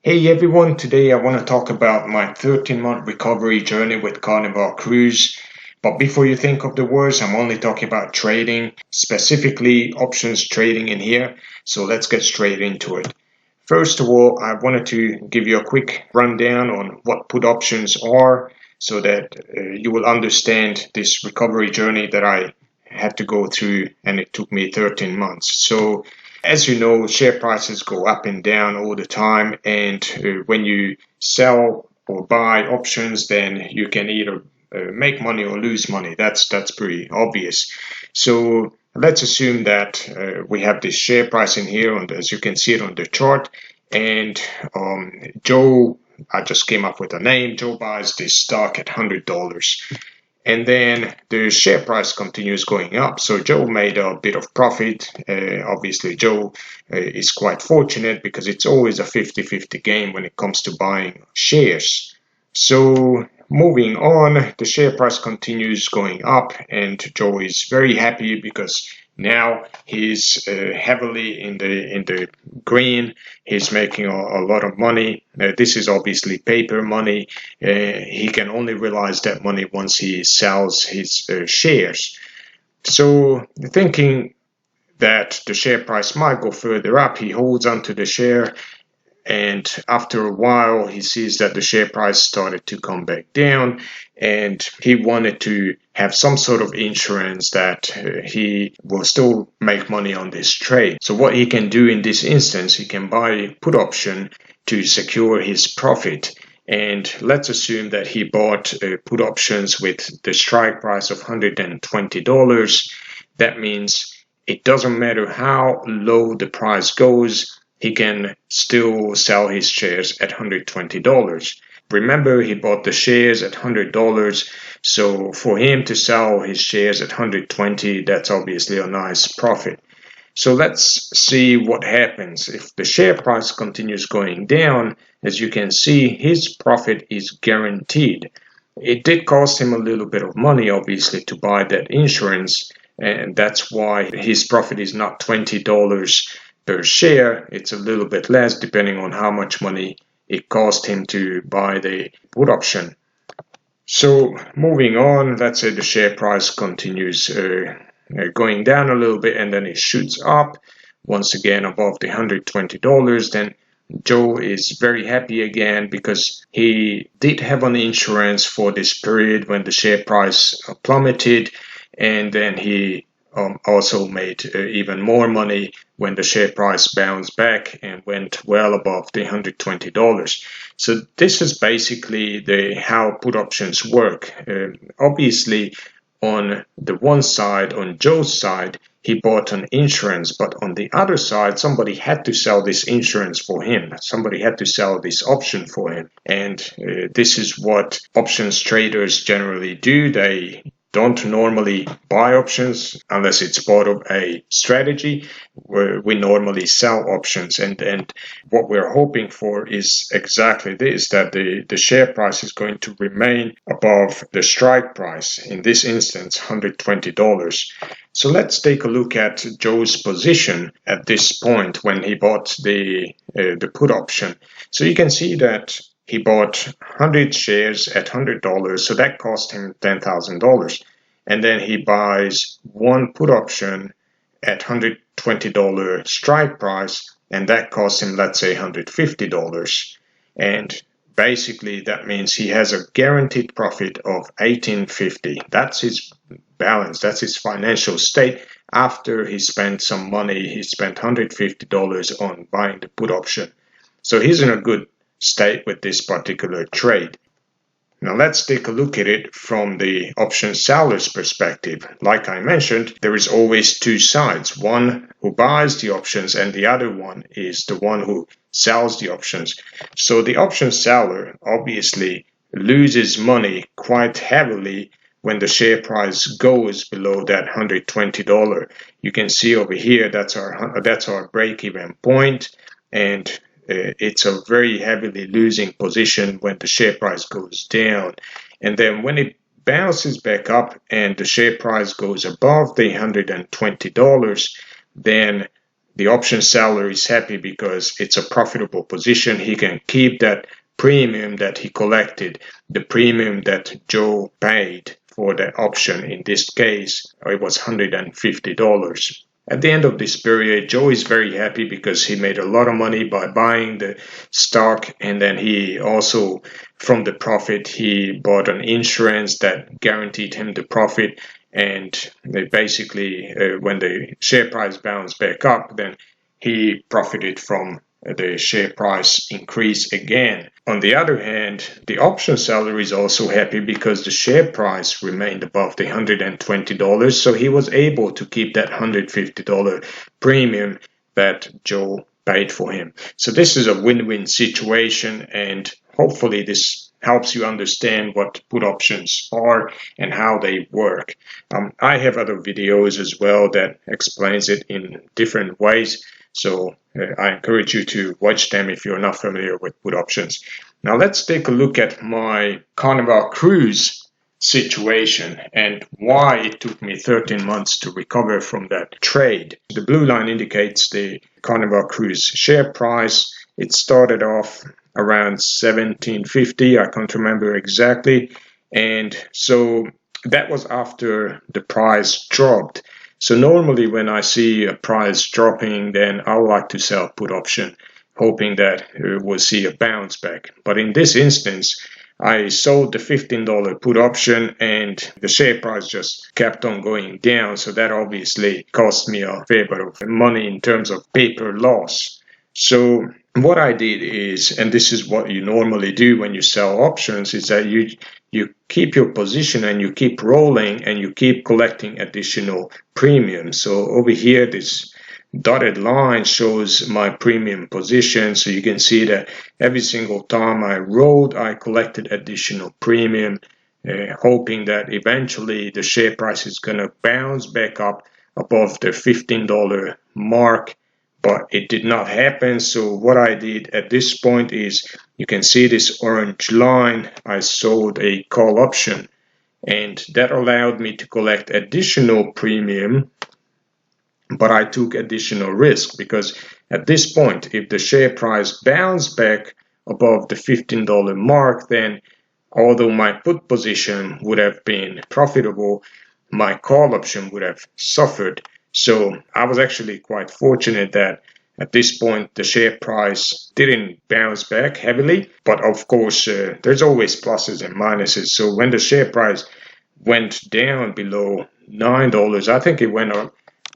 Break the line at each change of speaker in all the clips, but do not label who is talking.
Hey everyone, today I want to talk about my 13-month recovery journey with Carnival Cruise. But before you think of the words, I'm only talking about trading, specifically options trading in here. So let's get straight into it. First of all, I wanted to give you a quick rundown on what put options are so that you will understand this recovery journey that I had to go through, and it took me 13 months. So as you know, share prices go up and down all the time, and when you sell or buy options, then you can either make money or lose money. That's pretty obvious. So let's assume that we have this share price in here, and as you can see it on the chart, and Joe, I just came up with a name. Joe buys this stock at $100. And then the share price continues going up. So Joe made a bit of profit. Obviously, Joe is quite fortunate because it's always a 50-50 game when it comes to buying shares. So moving on, the share price continues going up, and Joe is very happy because now he's heavily in the green. He's making a lot of money. This is obviously paper money. He can only realize that money once he sells his shares. So thinking that the share price might go further up, he holds onto the share, and after a while he sees that the share price started to come back down, and he wanted to have some sort of insurance that he will still make money on this trade. So what he can do in this instance, he can buy a put option to secure his profit. And let's assume that he bought put options with the strike price of $120. That means it doesn't matter how low the price goes, he can still sell his shares at $120. Remember, he bought the shares at $100, so for him to sell his shares at $120, that's obviously a nice profit. So let's see what happens. If the share price continues going down, as you can see, his profit is guaranteed. It did cost him a little bit of money, obviously, to buy that insurance, and that's why his profit is not $20 per share. It's a little bit less depending on how much money it cost him to buy the put option. So moving on, let's say the share price continues going down a little bit, and then it shoots up once again above the $120. Then Joe is very happy again because he did have an insurance for this period when the share price plummeted, and then he also made even more money when the share price bounced back and went well above the $120. So this is basically how put options work. Obviously, on the one side, on Joe's side, he bought an insurance, but on the other side, somebody had to sell this insurance for him. Somebody had to sell this option for him. And this is what options traders generally do. They don't normally buy options unless it's part of a strategy where we normally sell options. And what we're hoping for is exactly this, that the share price is going to remain above the strike price, in this instance, $120. So let's take a look at Joe's position at this point when he bought the put option. So you can see that he bought 100 shares at $100, so that cost him $10,000. And then he buys one put option at $120 strike price, and that costs him, let's say, $150. And basically that means he has a guaranteed profit of $1850. That's his balance, that's his financial state after he spent some money. He spent $150 on buying the put option. So he's in a good state with this particular trade. Now let's take a look at it from the option seller's perspective. Like I mentioned, there is always two sides. One who buys the options and the other one is the one who sells the options. So the option seller obviously loses money quite heavily when the share price goes below that $120. You can see over here that's our break-even point, and it's a very heavily losing position when the share price goes down. And then when it bounces back up and the share price goes above the $120, then the option seller is happy because it's a profitable position. He can keep that premium that he collected, the premium that Joe paid for the option. In this case, it was $150. At the end of this period, Joe is very happy because he made a lot of money by buying the stock, and then he also, from the profit, he bought an insurance that guaranteed him the profit. And they basically, when the share price bounced back up, then he profited from the share price increase again. On the other hand, the option seller is also happy because the share price remained above the $120, so he was able to keep that $150 premium that Joe paid for him. So this is a win-win situation, and hopefully this helps you understand what put options are and how they work. I have other videos as well that explains it in different ways. So I encourage you to watch them if you're not familiar with put options. Now let's take a look at my Carnival cruise situation and why it took me 13 months to recover from that trade. The blue line indicates the Carnival cruise share price. It started off around $17.50. I can't remember exactly. And so that was after the price dropped. So normally when I see a price dropping, then I like to sell put option, hoping that we'll see a bounce back. But in this instance, I sold the $15 put option and the share price just kept on going down. So that obviously cost me a fair bit of money in terms of paper loss. So what I did is, and this is what you normally do when you sell options, is that you keep your position and you keep rolling and you keep collecting additional premium. So over here, this dotted line shows my premium position. So you can see that every single time I rolled, I collected additional premium, hoping that eventually the share price is going to bounce back up above the $15 mark. But it did not happen. So what I did at this point is, you can see this orange line. I sold a call option, and that allowed me to collect additional premium, but I took additional risk because at this point, if the share price bounced back above the $15 mark, then although my put position would have been profitable, my call option would have suffered. So I was actually quite fortunate that at this point the share price didn't bounce back heavily. But of course, there's always pluses and minuses. So when the share price went down below $9, I think it went up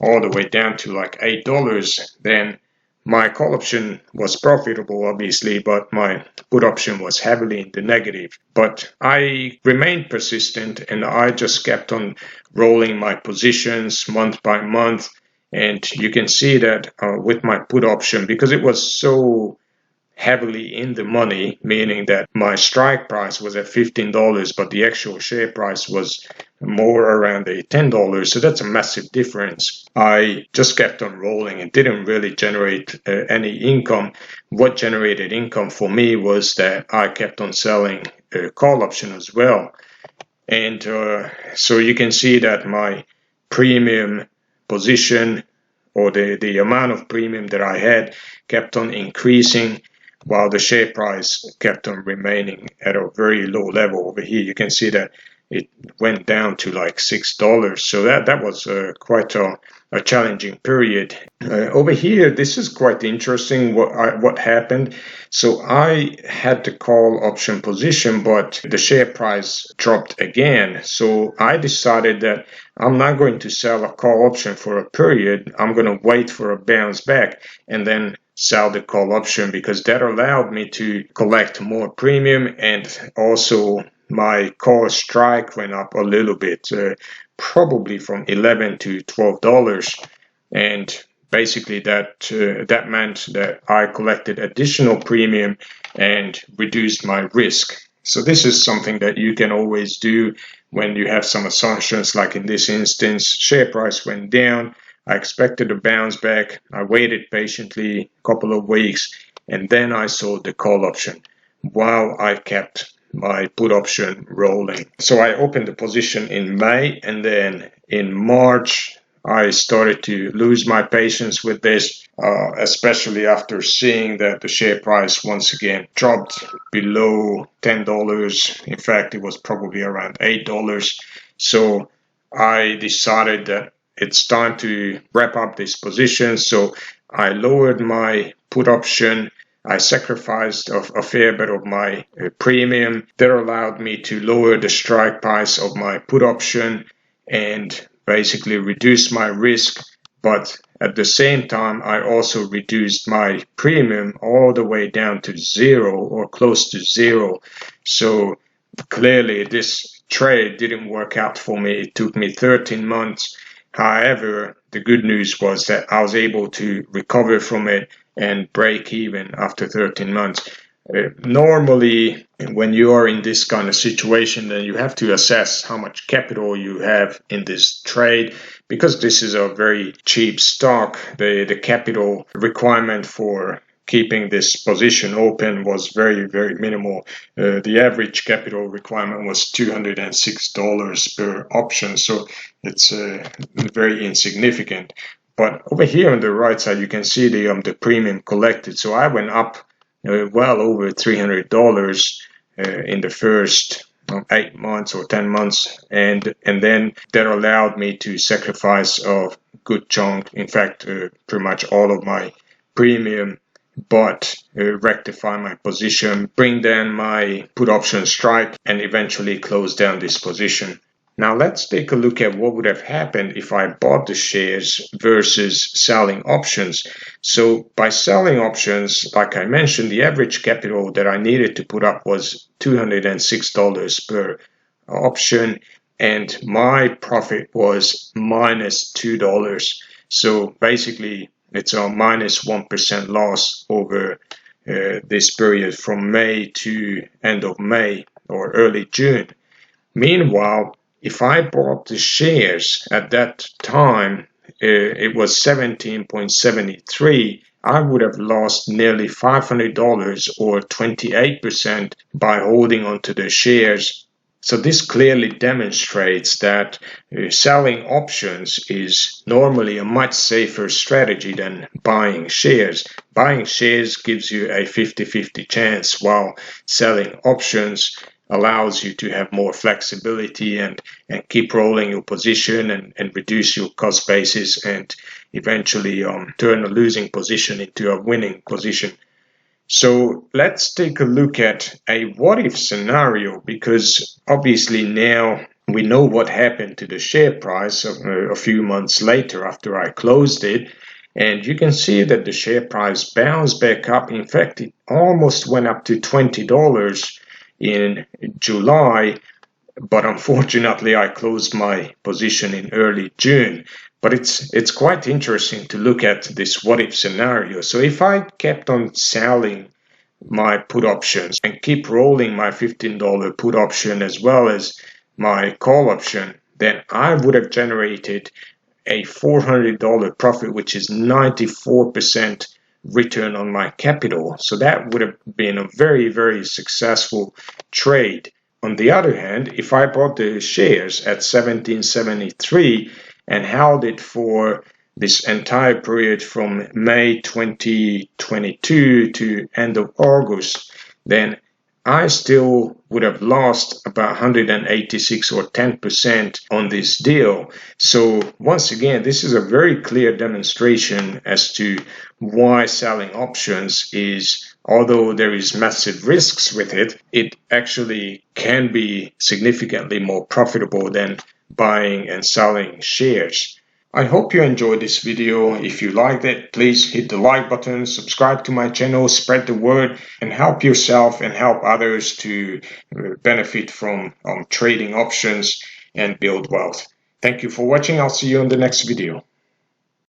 all the way down to like $8, then my call option was profitable, obviously, but my put option was heavily in the negative. But I remained persistent and I just kept on rolling my positions month by month. And you can see that with my put option, because it was so heavily in the money, meaning that my strike price was at $15, but the actual share price was more around the $10. So that's a massive difference. I just kept on rolling. It didn't really generate any income. What generated income for me was that I kept on selling a call option as well. And so you can see that my premium position, or the amount of premium that I had, kept on increasing while the share price kept on remaining at a very low level. Over here you can see that it went down to like $6. So that was quite a challenging period. Over here, this is quite interesting what happened. So I had the call option position, but the share price dropped again. So I decided that I'm not going to sell a call option for a period. I'm going to wait for a bounce back and then sell the call option, because that allowed me to collect more premium, and also my call strike went up a little bit, probably from $11 to $12, and basically that meant that I collected additional premium and reduced my risk. So this is something that you can always do when you have some assumptions, like in this instance, share price went down. I expected a bounce back. I waited patiently a couple of weeks, and then I sold the call option while I kept my put option rolling. So I opened the position in May, and then in March I started to lose my patience with this, especially after seeing that the share price once again dropped below $10. In fact, it was probably around $8. So I decided that it's time to wrap up this position. So I lowered my put option. I sacrificed a fair bit of my premium. That allowed me to lower the strike price of my put option and basically reduce my risk. But at the same time, I also reduced my premium all the way down to zero or close to zero. So clearly this trade didn't work out for me. It took me 13 months. However, the good news was that I was able to recover from it and break even after 13 months. Normally, when you are in this kind of situation, then you have to assess how much capital you have in this trade. Because this is a very cheap stock, the capital requirement for keeping this position open was very, very minimal. The average capital requirement was $206 per option, so it's very insignificant. But over here on the right side, you can see the premium collected. So I went up well over $300 in the first 8 months or 10 months, and then that allowed me to sacrifice a good chunk, in fact pretty much all of my premium, but rectify my position, bring down my put option strike, and eventually close down this position. Now let's take a look at what would have happened if I bought the shares versus selling options. So by selling options, like I mentioned, the average capital that I needed to put up was $206 per option, and my profit was minus $2. So basically it's a minus 1% loss over this period from May to end of May or early June. Meanwhile, if I bought the shares at that time, it was 17.73. I would have lost nearly $500 or 28% by holding onto the shares. So this clearly demonstrates that selling options is normally a much safer strategy than buying shares. Buying shares gives you a 50-50 chance, while selling options allows you to have more flexibility and keep rolling your position and reduce your cost basis and eventually turn a losing position into a winning position. So let's take a look at a what-if scenario, because obviously now we know what happened to the share price a few months later after I closed it. And you can see that the share price bounced back up. In fact, it almost went up to $20 in July, but unfortunately I closed my position in early June. But it's quite interesting to look at this what-if scenario. So if I kept on selling my put options and keep rolling my $15 put option as well as my call option, then I would have generated a $400 profit, which is 94% return on my capital. So that would have been a very, very successful trade. On the other hand, if I bought the shares at 1773 and held it for this entire period from May 2022 to end of August, then I still would have lost about 186 or 10% on this deal. So once again, this is a very clear demonstration as to why selling options is, although there is massive risks with it, it actually can be significantly more profitable than buying and selling shares. I hope you enjoyed this video. If you liked it, please hit the like button, subscribe to my channel, spread the word, and help yourself and help others to benefit from trading options and build wealth. Thank you for watching. I'll see you in the next video.